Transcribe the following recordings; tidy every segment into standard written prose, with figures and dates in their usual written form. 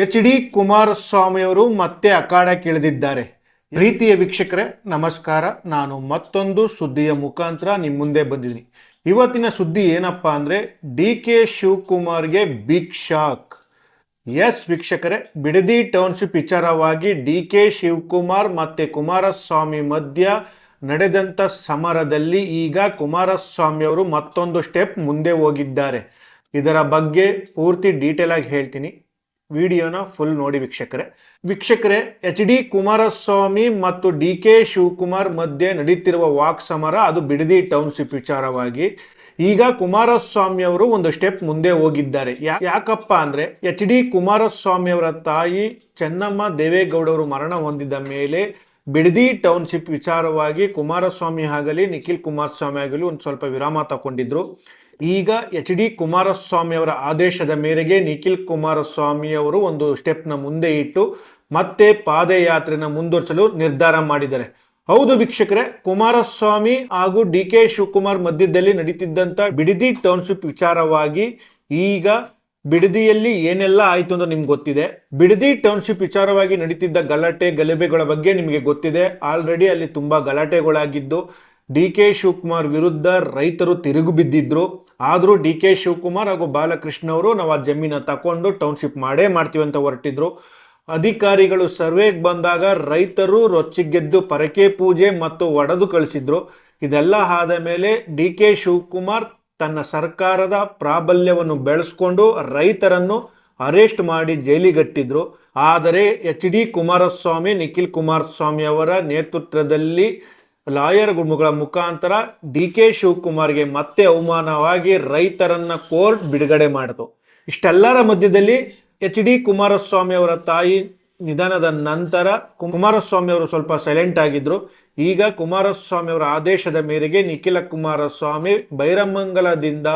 H D. Kumaraswamy ಅವರು ಮತ್ತೆ ಅಖಾಡಕ್ಕಿಳಿದಿದ್ದಾರೆ. ಪ್ರೀತಿಯ ವೀಕ್ಷಕರೇ ನಮಸ್ಕಾರ. ನಾನು ಮತ್ತೊಂದು ಸುದ್ದಿಯ ಮುಖಾಂತರ ನಿಮ್ಮ ಮುಂದೆ ಬಂದಿದ್ದೀನಿ. ಇವತ್ತಿನ ಸುದ್ದಿ ಏನಪ್ಪಾ ಅಂದರೆ ಡಿ.ಕೆ. ಶಿವಕುಮಾರ್ಗೆ ಬಿಗ್ ಶಾಕ್. ಎಸ್ ವೀಕ್ಷಕರೇ, ಬಿಡದಿ ಟೌನ್ಶಿಪ್ ವಿಚಾರವಾಗಿ ಡಿ.ಕೆ. ಶಿವಕುಮಾರ್ ಮತ್ತು ಕುಮಾರಸ್ವಾಮಿ ಮಧ್ಯ ನಡೆದಂಥ ಸಮರದಲ್ಲಿ ಈಗ ಕುಮಾರಸ್ವಾಮಿ ಅವರು ಮತ್ತೊಂದು ಸ್ಟೆಪ್ ಮುಂದೆ ಹೋಗಿದ್ದಾರೆ. ಇದರ ಬಗ್ಗೆ ಪೂರ್ತಿ ಡೀಟೇಲ್ ಆಗಿ ಹೇಳ್ತೀನಿ, ವಿಡಿಯೋನ ಫುಲ್ ನೋಡಿ ವೀಕ್ಷಕರೇ. ಎಚ್.ಡಿ. ಕುಮಾರಸ್ವಾಮಿ ಮತ್ತು ಡಿ.ಕೆ. ಶಿವಕುಮಾರ್ ಮಧ್ಯೆ ನಡೀತಿರುವ ವಾಕ್ ಸಮರ ಅದು ಬಿಡದಿ ಟೌನ್ಶಿಪ್ ವಿಚಾರವಾಗಿ ಈಗ ಕುಮಾರಸ್ವಾಮಿ ಅವರು ಒಂದು ಸ್ಟೆಪ್ ಮುಂದೆ ಹೋಗಿದ್ದಾರೆ. ಯಾಕಪ್ಪ ಅಂದರೆ ಎಚ್.ಡಿ. ಕುಮಾರಸ್ವಾಮಿ ಅವರ ತಾಯಿ ಚೆನ್ನಮ್ಮ ದೇವೇಗೌಡರು ಮರಣ ಹೊಂದಿದ ಮೇಲೆ ಬಿಡದಿ ಟೌನ್ಶಿಪ್ ವಿಚಾರವಾಗಿ ಕುಮಾರಸ್ವಾಮಿ ಆಗಲಿ ನಿಖಿಲ್ ಕುಮಾರಸ್ವಾಮಿ ಆಗಲಿ ಒಂದು ಸ್ವಲ್ಪ ವಿರಾಮ ತಗೊಂಡಿದ್ರು. ಈಗ ಎಚ್.ಡಿ. ಕುಮಾರಸ್ವಾಮಿ ಅವರ ಆದೇಶದ ಮೇರೆಗೆ ನಿಖಿಲ್ ಕುಮಾರಸ್ವಾಮಿ ಅವರು ಒಂದು ಸ್ಟೆಪ್ನ ಮುಂದೆ ಇಟ್ಟು ಮತ್ತೆ ಪಾದಯಾತ್ರೆನ ಮುಂದುವರಿಸಲು ನಿರ್ಧಾರ ಮಾಡಿದ್ದಾರೆ. ಹೌದು ವೀಕ್ಷಕರೇ, ಕುಮಾರಸ್ವಾಮಿ ಹಾಗೂ ಡಿ.ಕೆ. ಶಿವಕುಮಾರ್ ಮಧ್ಯದಲ್ಲಿ ನಡೀತಿದ್ದಂಥ ಬಿಡದಿ ಟೌನ್ಶಿಪ್ ವಿಚಾರವಾಗಿ ಈಗ ಬಿಡದಿಯಲ್ಲಿ ಏನೆಲ್ಲ ಆಯಿತು ಅಂತ ನಿಮ್ಗೆ ಗೊತ್ತಿದೆ. ಬಿಡದಿ ಟೌನ್ಶಿಪ್ ವಿಚಾರವಾಗಿ ನಡೀತಿದ್ದ ಗಲಭೆಗಳ ಬಗ್ಗೆ ನಿಮಗೆ ಗೊತ್ತಿದೆ. ಆಲ್ರೆಡಿ ಅಲ್ಲಿ ತುಂಬ ಗಲಾಟೆಗಳಾಗಿದ್ದು ಡಿ.ಕೆ. ಶಿವಕುಮಾರ್ ವಿರುದ್ಧ ರೈತರು ತಿರುಗು ಬಿದ್ದಿದ್ರು. ಆದರೂ ಡಿ.ಕೆ. ಶಿವಕುಮಾರ್ ಹಾಗೂ ಬಾಲಕೃಷ್ಣ ಅವರು ನಾವು ಆ ಜಮೀನ ತಗೊಂಡು ಟೌನ್ಶಿಪ್ ಮಾಡೇ ಮಾಡ್ತೀವಿ ಅಂತ ಹೊರಟಿದ್ರು. ಅಧಿಕಾರಿಗಳು ಸರ್ವೆಗೆ ಬಂದಾಗ ರೈತರು ರೊಚ್ಚಿಗೆದ್ದು ಪರಕೆ ಪೂಜೆ ಮತ್ತು ಒಡೆದು ಕಳಿಸಿದ್ರು. ಇದೆಲ್ಲ ಆದ ಮೇಲೆ ಡಿ.ಕೆ. ಶಿವಕುಮಾರ್ ತನ್ನ ಸರ್ಕಾರದ ಪ್ರಾಬಲ್ಯವನ್ನು ಬೆಳೆಸ್ಕೊಂಡು ರೈತರನ್ನು ಅರೆಸ್ಟ್ ಮಾಡಿ ಜೈಲಿಗಟ್ಟಿದ್ರು. ಆದರೆ ಎಚ್.ಡಿ. ಕುಮಾರಸ್ವಾಮಿ ನಿಖಿಲ್ ಕುಮಾರಸ್ವಾಮಿ ಅವರ ನೇತೃತ್ವದಲ್ಲಿ ಲಾಯರ್ಗಳ ಮುಖಾಂತರ ಡಿ.ಕೆ. ಶಿವಕುಮಾರ್ಗೆ ಮತ್ತೆ ಅವಮಾನವಾಗಿ ರೈತರನ್ನ ಕೋರ್ಟ್ ಬಿಡುಗಡೆ ಮಾಡಿತು. ಇಷ್ಟೆಲ್ಲರ ಮಧ್ಯದಲ್ಲಿ ಎಚ್.ಡಿ. ಕುಮಾರಸ್ವಾಮಿ ಅವರ ತಾಯಿ ನಿಧನದ ನಂತರ ಕುಮಾರಸ್ವಾಮಿ ಅವರು ಸ್ವಲ್ಪ ಸೈಲೆಂಟ್ ಆಗಿದ್ರು. ಈಗ ಕುಮಾರಸ್ವಾಮಿ ಅವರ ಆದೇಶದ ಮೇರೆಗೆ ನಿಖಿಲ ಕುಮಾರಸ್ವಾಮಿ ಬೈರಮಂಗಲದಿಂದ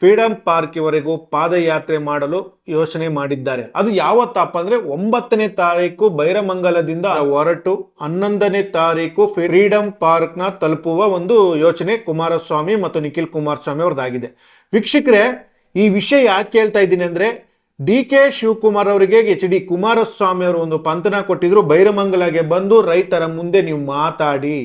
ಫ್ರೀಡಂ ಪಾರ್ಕ್ವರೆಗೂ ಪಾದಯಾತ್ರೆ ಮಾಡಲು ಯೋಚನೆ ಮಾಡಿದ್ದಾರೆ. ಅದು ಯಾವತ್ತಪ್ಪ ಅಂದರೆ 9ನೇ ತಾರೀಕು ಬೈರಮಂಗಲದಿಂದ ಹೊರಟು 11ನೇ ತಾರೀಕು ಫ್ರೀಡಂ ಪಾರ್ಕ್ನ ತಲುಪುವ ಒಂದು ಯೋಚನೆ ಕುಮಾರಸ್ವಾಮಿ ಮತ್ತು ನಿಖಿಲ್ ಕುಮಾರಸ್ವಾಮಿ ಅವ್ರದ್ದಾಗಿದೆ. ವೀಕ್ಷಕರೇ, ಈ ವಿಷಯ ಯಾಕೆ ಹೇಳ್ತಾ ಇದ್ದೀನಿ ಅಂದರೆ ಡಿ.ಕೆ. ಶಿವಕುಮಾರ್ ಅವರಿಗೆ ಎಚ್.ಡಿ. ಕುಮಾರಸ್ವಾಮಿ ಅವರು ಒಂದು ಪಂತನ ಕೊಟ್ಟಿದ್ರು, ಬೈರಮಂಗಲಗೆ ಬಂದು ರೈತರ ಮುಂದೆ ನೀವು ಮಾತಾಡಿ,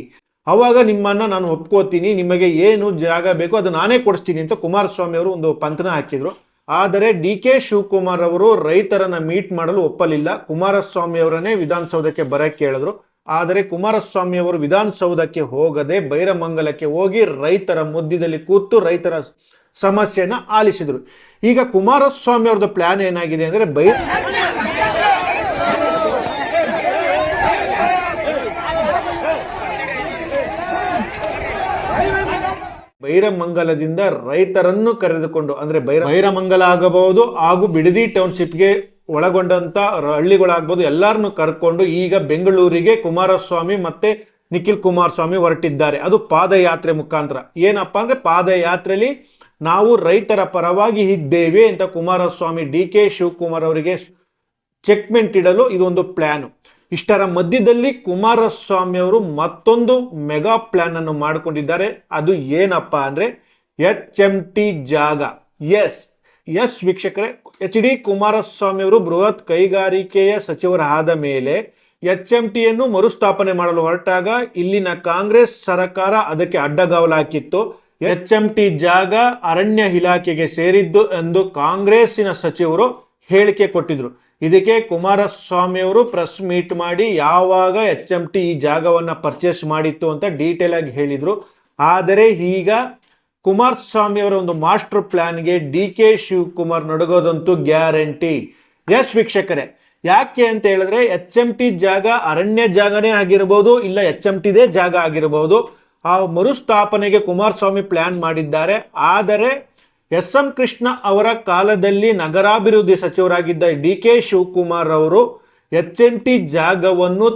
ಅವಾಗ ನಿಮ್ಮನ್ನ ನಾನು ಒಪ್ಕೋತೀನಿ, ನಿಮಗೆ ಏನು ಜಾಗ ಬೇಕೋ ಅದು ನಾನೇ ಕೊಡಿಸ್ತೀನಿ ಅಂತ ಕುಮಾರಸ್ವಾಮಿ ಅವರು ಒಂದು ಪಂತನ ಹಾಕಿದ್ರು. ಆದರೆ ಡಿ.ಕೆ. ಶಿವಕುಮಾರ್ ಅವರು ರೈತರನ್ನ ಮೀಟ್ ಮಾಡಲು ಒಪ್ಪಲಿಲ್ಲ. ಕುಮಾರಸ್ವಾಮಿ ಅವರನ್ನೇ ವಿಧಾನಸೌಧಕ್ಕೆ ಬರಕ್ಕೆ ಹೇಳಿದ್ರು. ಆದರೆ ಕುಮಾರಸ್ವಾಮಿ ಅವರು ವಿಧಾನಸೌಧಕ್ಕೆ ಹೋಗದೆ ಬೈರಮಂಗಲಕ್ಕೆ ಹೋಗಿ ರೈತರ ಮಧ್ಯದಲ್ಲಿ ಕೂತು ರೈತರ ಸಮಸ್ಯೆನ ಆಲಿಸಿದ್ರು. ಈಗ ಕುಮಾರಸ್ವಾಮಿ ಅವ್ರದ್ದು ಪ್ಲಾನ್ ಏನಾಗಿದೆ ಅಂದರೆ ಬೈರಮಂಗಲದಿಂದ ರೈತರನ್ನು ಕರೆದುಕೊಂಡು ಅಂದರೆ ಬೈರಮಂಗಲ ಆಗಬಹುದು ಹಾಗೂ ಬಿಡದಿ ಟೌನ್ಶಿಪ್ಗೆ ಒಳಗೊಂಡಂತ ಹಳ್ಳಿಗಳಾಗಬಹುದು ಎಲ್ಲರನ್ನು ಕರ್ಕೊಂಡು ಈಗ ಬೆಂಗಳೂರಿಗೆ ಕುಮಾರಸ್ವಾಮಿ ಮತ್ತೆ ನಿಖಿಲ್ ಕುಮಾರಸ್ವಾಮಿ ಹೊರಟಿದ್ದಾರೆ. ಅದು ಪಾದಯಾತ್ರೆ ಮುಖಾಂತರ. ಏನಪ್ಪ ಅಂದ್ರೆ ಪಾದಯಾತ್ರೆಯಲ್ಲಿ ನಾವು ರೈತರ ಪರವಾಗಿ ಇದ್ದೇವೆ ಅಂತ ಕುಮಾರಸ್ವಾಮಿ ಡಿ.ಕೆ. ಶಿವಕುಮಾರ್ ಅವರಿಗೆ ಚೆಕ್ಮೆಂಟ್ ಇಡಲು ಇದೊಂದು ಪ್ಲಾನು. ಇಷ್ಟರ ಮಧ್ಯದಲ್ಲಿ ಕುಮಾರಸ್ವಾಮಿ ಅವರು ಮತ್ತೊಂದು ಮೆಗಾ ಪ್ಲಾನ್ ಅನ್ನು ಮಾಡಿಕೊಂಡಿದ್ದಾರೆ. ಅದು ಏನಪ್ಪ ಅಂದ್ರೆ HMT ಜಾಗ. ಎಸ್ ವೀಕ್ಷಕರೇ, ಎಚ್.ಡಿ. ಕುಮಾರಸ್ವಾಮಿ ಅವರು ಬೃಹತ್ ಕೈಗಾರಿಕೆಯ ಸಚಿವರಾದ ಮೇಲೆ HMTಯನ್ನು ಮರುಸ್ಥಾಪನೆ ಮಾಡಲು ಹೊರಟಾಗ ಇಲ್ಲಿನ ಕಾಂಗ್ರೆಸ್ ಸರ್ಕಾರ ಅದಕ್ಕೆ ಅಡ್ಡಗಾವಲು ಹಾಕಿತ್ತು. HMT ಜಾಗ ಅರಣ್ಯ ಇಲಾಖೆಗೆ ಸೇರಿದ್ದು ಎಂದು ಕಾಂಗ್ರೆಸ್ಸಿನ ಸಚಿವರು ಹೇಳಿಕೆ ಕೊಟ್ಟಿದ್ರು. ಇದಕ್ಕೆ ಕುಮಾರಸ್ವಾಮಿ ಅವರು ಪ್ರೆಸ್ ಮೀಟ್ ಮಾಡಿ ಯಾವಾಗ HMT ಈ ಜಾಗವನ್ನು ಪರ್ಚೇಸ್ ಮಾಡಿತ್ತು ಅಂತ ಡೀಟೇಲ್ ಆಗಿ ಹೇಳಿದ್ರು. ಆದರೆ ಈಗ ಕುಮಾರಸ್ವಾಮಿ ಅವರ ಒಂದು ಮಾಸ್ಟರ್ ಪ್ಲಾನ್ಗೆ ಡಿ.ಕೆ. ಶಿವಕುಮಾರ್ ನಡುಗೋದಂತೂ ಗ್ಯಾರಂಟಿ. ಎಸ್ ವೀಕ್ಷಕರೇ, ಯಾಕೆ ಅಂತ ಹೇಳಿದ್ರೆ HMT ಜಾಗ ಅರಣ್ಯ ಜಾಗನೇ ಆಗಿರಬಹುದು, ಇಲ್ಲ HMTದೇ ಜಾಗ ಆಗಿರಬಹುದು. ಆ ಮರುಸ್ಥಾಪನೆಗೆ ಕುಮಾರಸ್ವಾಮಿ ಪ್ಲಾನ್ ಮಾಡಿದ್ದಾರೆ. ಆದರೆ ಎಸ್.ಎಂ. ಕೃಷ್ಣ ಅವರ ಕಾಲದಲ್ಲಿ ನಗರಾಭಿವೃದ್ಧಿ ಸಚಿವರಾಗಿದ್ದ ಡಿ.ಕೆ. ಶಿವಕುಮಾರ್ ಅವರು HMT ಜಾಗವನ್ನು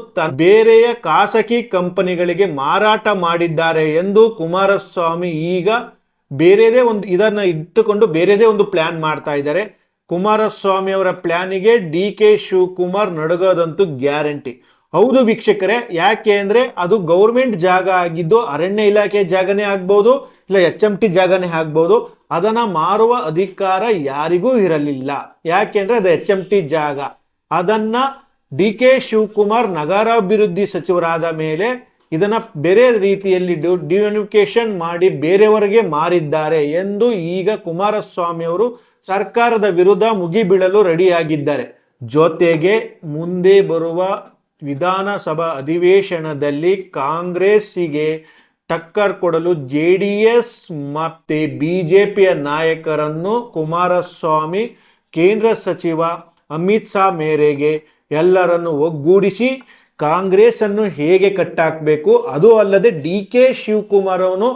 ಬೇರೆಯ ಖಾಸಗಿ ಕಂಪನಿಗಳಿಗೆ ಮಾರಾಟ ಮಾಡಿದ್ದಾರೆ ಎಂದು ಕುಮಾರಸ್ವಾಮಿ ಈಗ ಇದನ್ನ ಇಟ್ಟುಕೊಂಡು ಬೇರೆದೇ ಒಂದು ಪ್ಲಾನ್ ಮಾಡ್ತಾ ಇದ್ದಾರೆ. ಕುಮಾರಸ್ವಾಮಿ ಅವರ ಪ್ಲಾನಿಗೆ ಡಿ.ಕೆ. ಶಿವಕುಮಾರ್ ನಡುಗೋದಂತೂ ಗ್ಯಾರಂಟಿ. ಹೌದು ವೀಕ್ಷಕರೇ, ಯಾಕೆ ಅಂದರೆ ಅದು ಗೌರ್ಮೆಂಟ್ ಜಾಗ ಆಗಿದ್ದು ಅರಣ್ಯ ಇಲಾಖೆ ಜಾಗನೇ ಆಗ್ಬೋದು, ಇಲ್ಲ HMT ಜಾಗನೇ ಆಗ್ಬೋದು. ಅದನ್ನು ಮಾರುವ ಅಧಿಕಾರ ಯಾರಿಗೂ ಇರಲಿಲ್ಲ. ಯಾಕೆ ಅಂದರೆ ಅದು HMT ಜಾಗ. ಅದನ್ನ ಡಿ ಕೆ ಶಿವಕುಮಾರ್ ನಗರಾಭಿವೃದ್ಧಿ ಸಚಿವರಾದ ಮೇಲೆ ಇದನ್ನ ಬೇರೆ ರೀತಿಯಲ್ಲಿ ಡಿನೋಟಿಫಿಕೇಶನ್ ಮಾಡಿ ಬೇರೆಯವರಿಗೆ ಮಾರಿದ್ದಾರೆ ಎಂದು ಈಗ ಕುಮಾರಸ್ವಾಮಿ ಅವರು ಸರ್ಕಾರದ ವಿರುದ್ಧ ಮುಗಿಬೀಳಲು ರೆಡಿಯಾಗಿದ್ದಾರೆ. ಜೊತೆಗೆ ಮುಂದೆ ಬರುವ ವಿಧಾನಸಭಾ ಅಧಿವೇಶನದಲ್ಲಿ ಕಾಂಗ್ರೆಸ್ಸಿಗೆ ಟಕ್ಕರ್ ಕೊಡಲು JDS ಮತ್ತೆ BJPಯ ನಾಯಕರನ್ನು ಕುಮಾರಸ್ವಾಮಿ ಕೇಂದ್ರ ಸಚಿವ ಅಮಿತ್ ಶಾ ಮೇರೆಗೆ ಎಲ್ಲರನ್ನು ಒಗ್ಗೂಡಿಸಿ ಕಾಂಗ್ರೆಸ್ ಅನ್ನು ಹೇಗೆ ಕಟ್ಟಾಕಬೇಕು, ಅದು ಅಲ್ಲದೆ DK ಶಿವಕುಮಾರ್ ಅವನು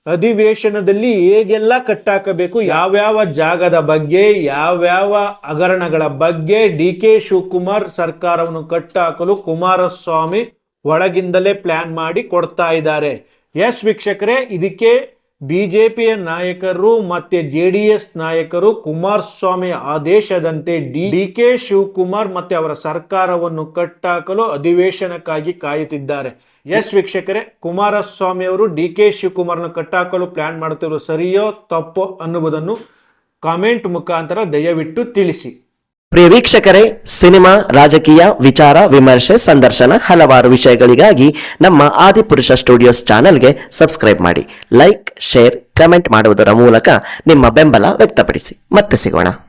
ಅಧಿವೇಶನದಲ್ಲಿ ಹೇಗೆಲ್ಲ ಕಟ್ಟಾಕಬೇಕು, ಯಾವ್ಯಾವ ಜಾಗದ ಬಗ್ಗೆ ಯಾವ್ಯಾವ ಹಗರಣಗಳ ಬಗ್ಗೆ DK ಶಿವಕುಮಾರ್ ಸರ್ಕಾರವನ್ನು ಕಟ್ಟಾಕಲು ಕುಮಾರಸ್ವಾಮಿ ಒಳಗಿಂದಲೇ ಪ್ಲಾನ್ ಮಾಡಿ ಕೊಡ್ತಾ ಇದ್ದಾರೆ. ಎಸ್ ವೀಕ್ಷಕರೇ, ಇದಕ್ಕೆ ಬಿಜೆಪಿಯ ನಾಯಕರು ಮತ್ತೆ JDS ನಾಯಕರು ಕುಮಾರಸ್ವಾಮಿ ಆದೇಶದಂತೆ DK ಶಿವಕುಮಾರ್ ಮತ್ತೆ ಅವರ ಸರ್ಕಾರವನ್ನು ಕಟ್ಟಾಕಲು ಅಧಿವೇಶನಕ್ಕಾಗಿ ಕಾಯುತ್ತಿದ್ದಾರೆ. ಎಸ್ ವೀಕ್ಷಕರೇ, ಕುಮಾರಸ್ವಾಮಿ ಅವರು DK ಶಿವಕುಮಾರ್ನ ಕಟ್ಟಾಕಲು ಪ್ಲಾನ್ ಮಾಡುತ್ತಿರುವ ಸರಿಯೋ ತಪ್ಪೋ ಅನ್ನುವುದನ್ನು ಕಾಮೆಂಟ್ ಮುಖಾಂತರ ದಯವಿಟ್ಟು ತಿಳಿಸಿ. ಪ್ರಿಯ ವೀಕ್ಷಕರೇ, ಸಿನಿಮಾ, ರಾಜಕೀಯ, ವಿಚಾರ, ವಿಮರ್ಶೆ, ಸಂದರ್ಶನ ಹಲವಾರು ವಿಷಯಗಳಿಗಾಗಿ ನಮ್ಮ ಆದಿಪುರುಷ ಸ್ಟುಡಿಯೋಸ್ ಚಾನೆಲ್ಗೆ ಸಬ್ಸ್ಕ್ರೈಬ್ ಮಾಡಿ. ಲೈಕ್, ಶೇರ್, ಕಮೆಂಟ್ ಮಾಡುವುದರ ಮೂಲಕ ನಿಮ್ಮ ಬೆಂಬಲ ವ್ಯಕ್ತಪಡಿಸಿ. ಮತ್ತೆ ಸಿಗೋಣ.